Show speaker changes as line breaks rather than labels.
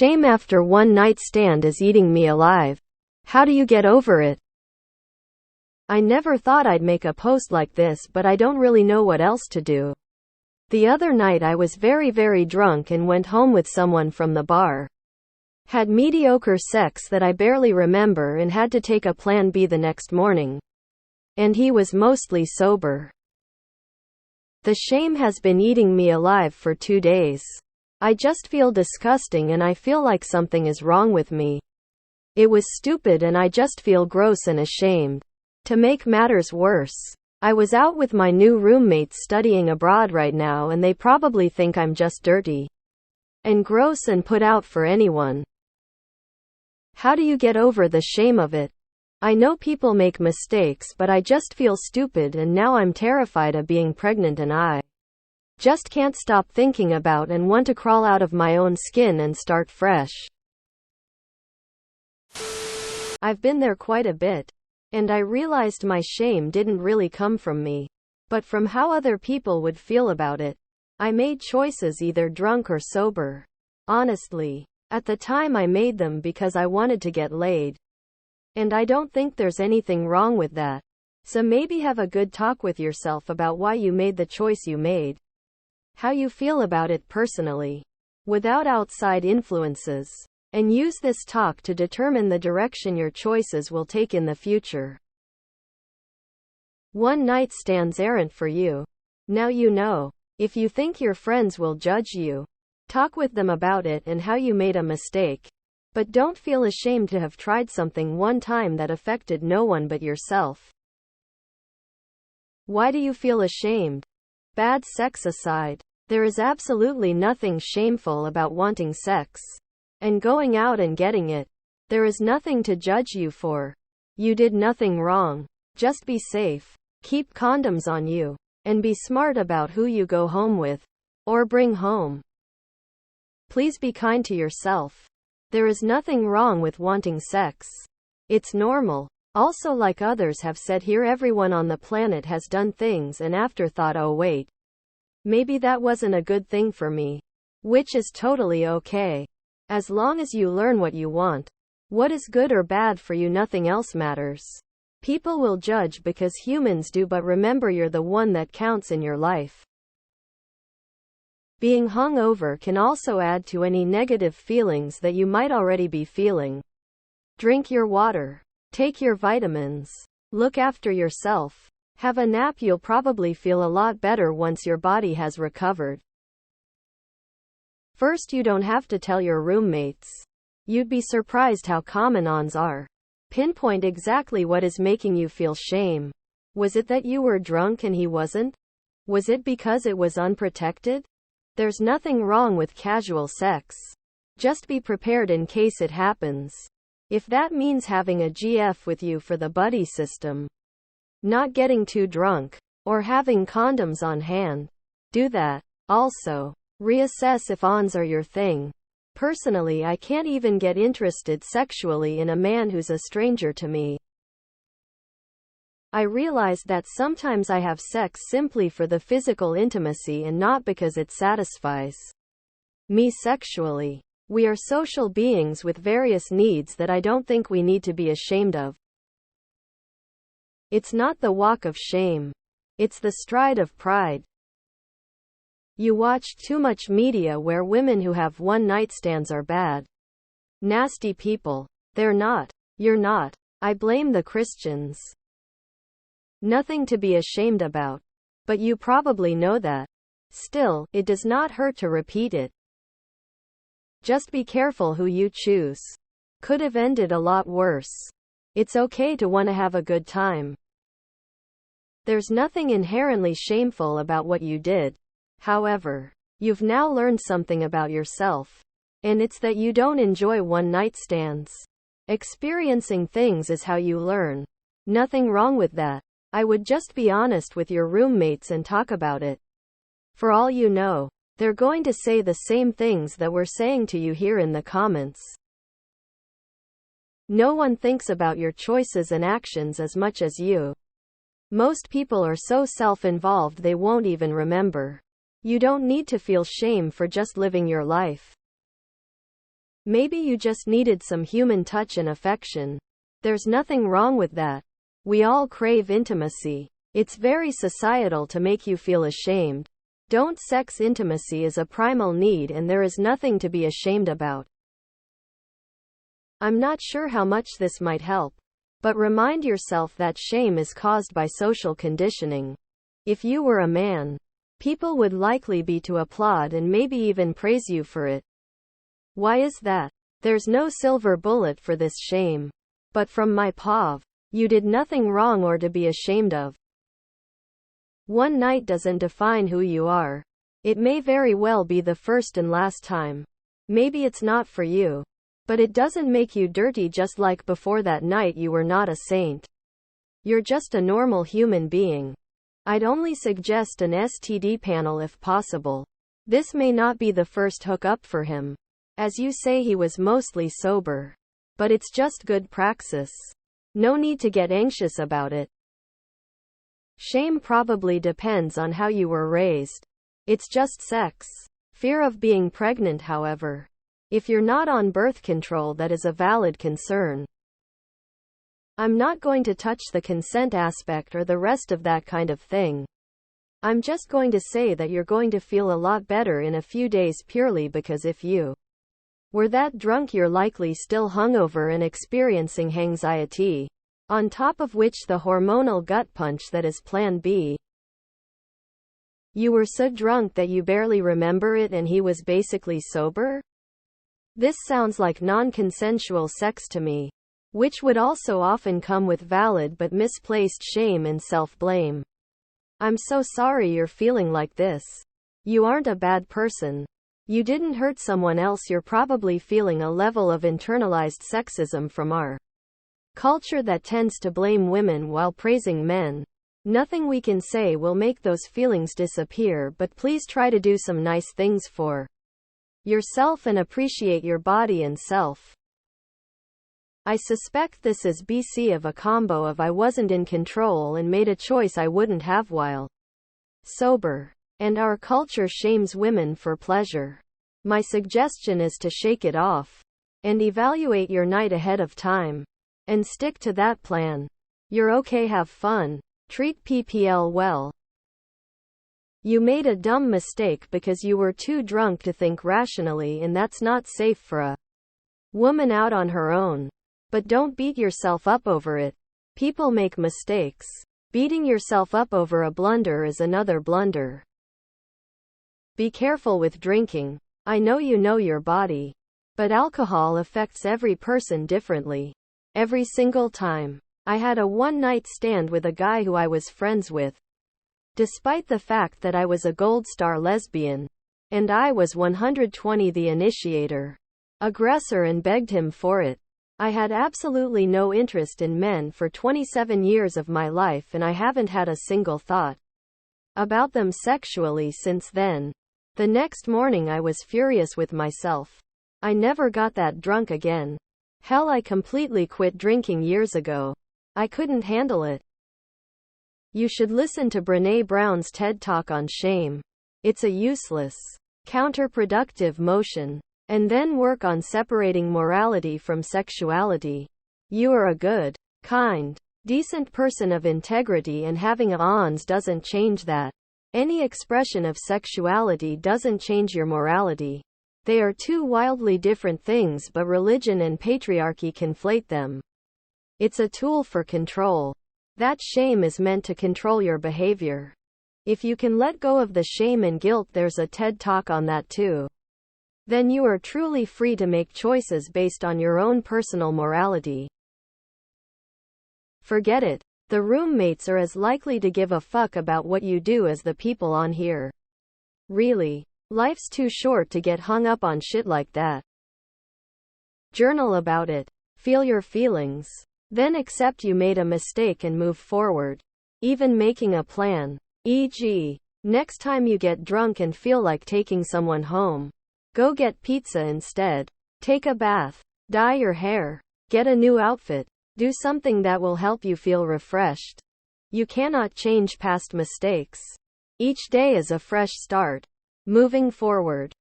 shame after one night stand is eating me alive. How do you get over it? I never thought I'd make a post like this, but I don't really know what else to do. The other night I was very drunk and went home with someone from the bar. Had mediocre sex that I barely remember and had to take a plan B the next morning. And he was mostly sober. The shame has been eating me alive for 2 days. I just feel disgusting and I feel like something is wrong with me. It was stupid and I just feel gross and ashamed. To make matters worse, I was out with my new roommates studying abroad right now and they probably think I'm just dirty and gross and put out for anyone. How do you get over the shame of it? I know people make mistakes, but I just feel stupid and now I'm terrified of being pregnant and I just can't stop thinking about and want to crawl out of my own skin and start fresh. I've been there quite a bit. And I realized my shame didn't really come from me, but from how other people would feel about it. I made choices either drunk or sober. Honestly, at the time I made them because I wanted to get laid. And I don't think there's anything wrong with that. So maybe have a good talk with yourself about why you made the choice you made. How you feel about it personally, without outside influences. And use this talk to determine the direction your choices will take in the future. One night stands aren't for you. Now you know. If you think your friends will judge you, talk with them about it and how you made a mistake. But don't feel ashamed to have tried something one time that affected no one but yourself. Why do you feel ashamed? Bad sex aside, there is absolutely nothing shameful about wanting sex. And going out and getting it. There is nothing to judge you for. You did nothing wrong. Just be safe. Keep condoms on you. And be smart about who you go home with. Or bring home. Please be kind to yourself. There is nothing wrong with wanting sex. It's normal. Also, like others have said here, everyone on the planet has done things and after thought, oh wait, maybe that wasn't a good thing for me. Which is totally okay. As long as you learn what you want. What is good or bad for you, nothing else matters. People will judge because humans do, but remember you're the one that counts in your life. Being hungover can also add to any negative feelings that you might already be feeling. Drink your water. Take your vitamins. Look after yourself. Have a nap. You'll probably feel a lot better once your body has recovered. First, you don't have to tell your roommates. You'd be surprised how common ons are. Pinpoint exactly what is making you feel shame. Was it that you were drunk and he wasn't? Was it because it was unprotected? There's nothing wrong with casual sex. Just be prepared in case it happens. If that means having a GF with you for the buddy system, not getting too drunk, or having condoms on hand, do that. Also, reassess if ons are your thing. Personally, I can't even get interested sexually in a man who's a stranger to me. I realized that sometimes I have sex simply for the physical intimacy and not because it satisfies me sexually. We are social beings with various needs that I don't think we need to be ashamed of. It's not the walk of shame. It's the stride of pride. You watch too much media where women who have one-night stands are bad, nasty people. They're not. You're not. I blame the Christians. Nothing to be ashamed about. But you probably know that. Still, it does not hurt to repeat it. Just be careful who you choose. Could have ended a lot worse. It's okay to want to have a good time. There's nothing inherently shameful about what you did. However, you've now learned something about yourself. And it's that you don't enjoy one-night stands. Experiencing things is how you learn. Nothing wrong with that. I would just be honest with your roommates and talk about it. For all you know, they're going to say the same things that we're saying to you here in the comments. No one thinks about your choices and actions as much as you. Most people are so self-involved they won't even remember. You don't need to feel shame for just living your life. Maybe you just needed some human touch and affection. There's nothing wrong with that. We all crave intimacy. It's very societal to make you feel ashamed. Don't. Sex intimacy is a primal need and there is nothing to be ashamed about. I'm not sure how much this might help, but remind yourself that shame is caused by social conditioning. If you were a man, people would likely be to applaud and maybe even praise you for it. Why is that? There's no silver bullet for this shame. But from my POV, you did nothing wrong or to be ashamed of. One night doesn't define who you are. It may very well be the first and last time. Maybe it's not for you. But it doesn't make you dirty, just like before that night you were not a saint. You're just a normal human being. I'd only suggest an STD panel if possible. This may not be the first hookup for him. As you say, he was mostly sober. But it's just good praxis. No need to get anxious about it. Shame probably depends on how you were raised. It's just sex. Fear of being pregnant, however. If you're not on birth control, that is a valid concern. I'm not going to touch the consent aspect or the rest of that kind of thing. I'm just going to say that you're going to feel a lot better in a few days purely because if you were that drunk, you're likely still hungover and experiencing anxiety. On top of which the hormonal gut punch that is Plan B. You were so drunk that you barely remember it and he was basically sober? This sounds like non-consensual sex to me, which would also often come with valid but misplaced shame and self-blame. I'm so sorry you're feeling like this. You aren't a bad person. You didn't hurt someone else. You're probably feeling a level of internalized sexism from our culture that tends to blame women while praising men. Nothing we can say will make those feelings disappear, but please try to do some nice things for yourself and appreciate your body and self. I suspect this is BC of a combo of I wasn't in control and made a choice I wouldn't have while sober. And our culture shames women for pleasure. My suggestion is to shake it off and evaluate your night ahead of time. And stick to that plan. You're okay, have fun. Treat PPL well. You made a dumb mistake because you were too drunk to think rationally, and that's not safe for a woman out on her own. But don't beat yourself up over it. People make mistakes. Beating yourself up over a blunder is another blunder. Be careful with drinking. I know you know your body. But alcohol affects every person differently. Every single time. I had a one-night stand with a guy who I was friends with. Despite the fact that I was a gold star lesbian. And I was 120 the initiator. Aggressor, and begged him for it. I had absolutely no interest in men for 27 years of my life, and I haven't had a single thought about them sexually since then. The next morning I was furious with myself. I never got that drunk again. Hell, I completely quit drinking years ago. I couldn't handle it. You should listen to Brené Brown's TED Talk on shame. It's a useless, counterproductive motion. And then work on separating morality from sexuality. You are a good, kind, decent person of integrity, and having a-ons doesn't change that. Any expression of sexuality doesn't change your morality. They are two wildly different things, but religion and patriarchy conflate them. It's a tool for control. That shame is meant to control your behavior. If you can let go of the shame and guilt, there's a TED Talk on that too. Then you are truly free to make choices based on your own personal morality. Forget it. The roommates are as likely to give a fuck about what you do as the people on here. Really. Life's too short to get hung up on shit like that. Journal about it. Feel your feelings. Then accept you made a mistake and move forward. Even making a plan. E.g., next time you get drunk and feel like taking someone home, go get pizza instead. Take a bath. Dye your hair. Get a new outfit. Do something that will help you feel refreshed. You cannot change past mistakes. Each day is a fresh start. Moving forward.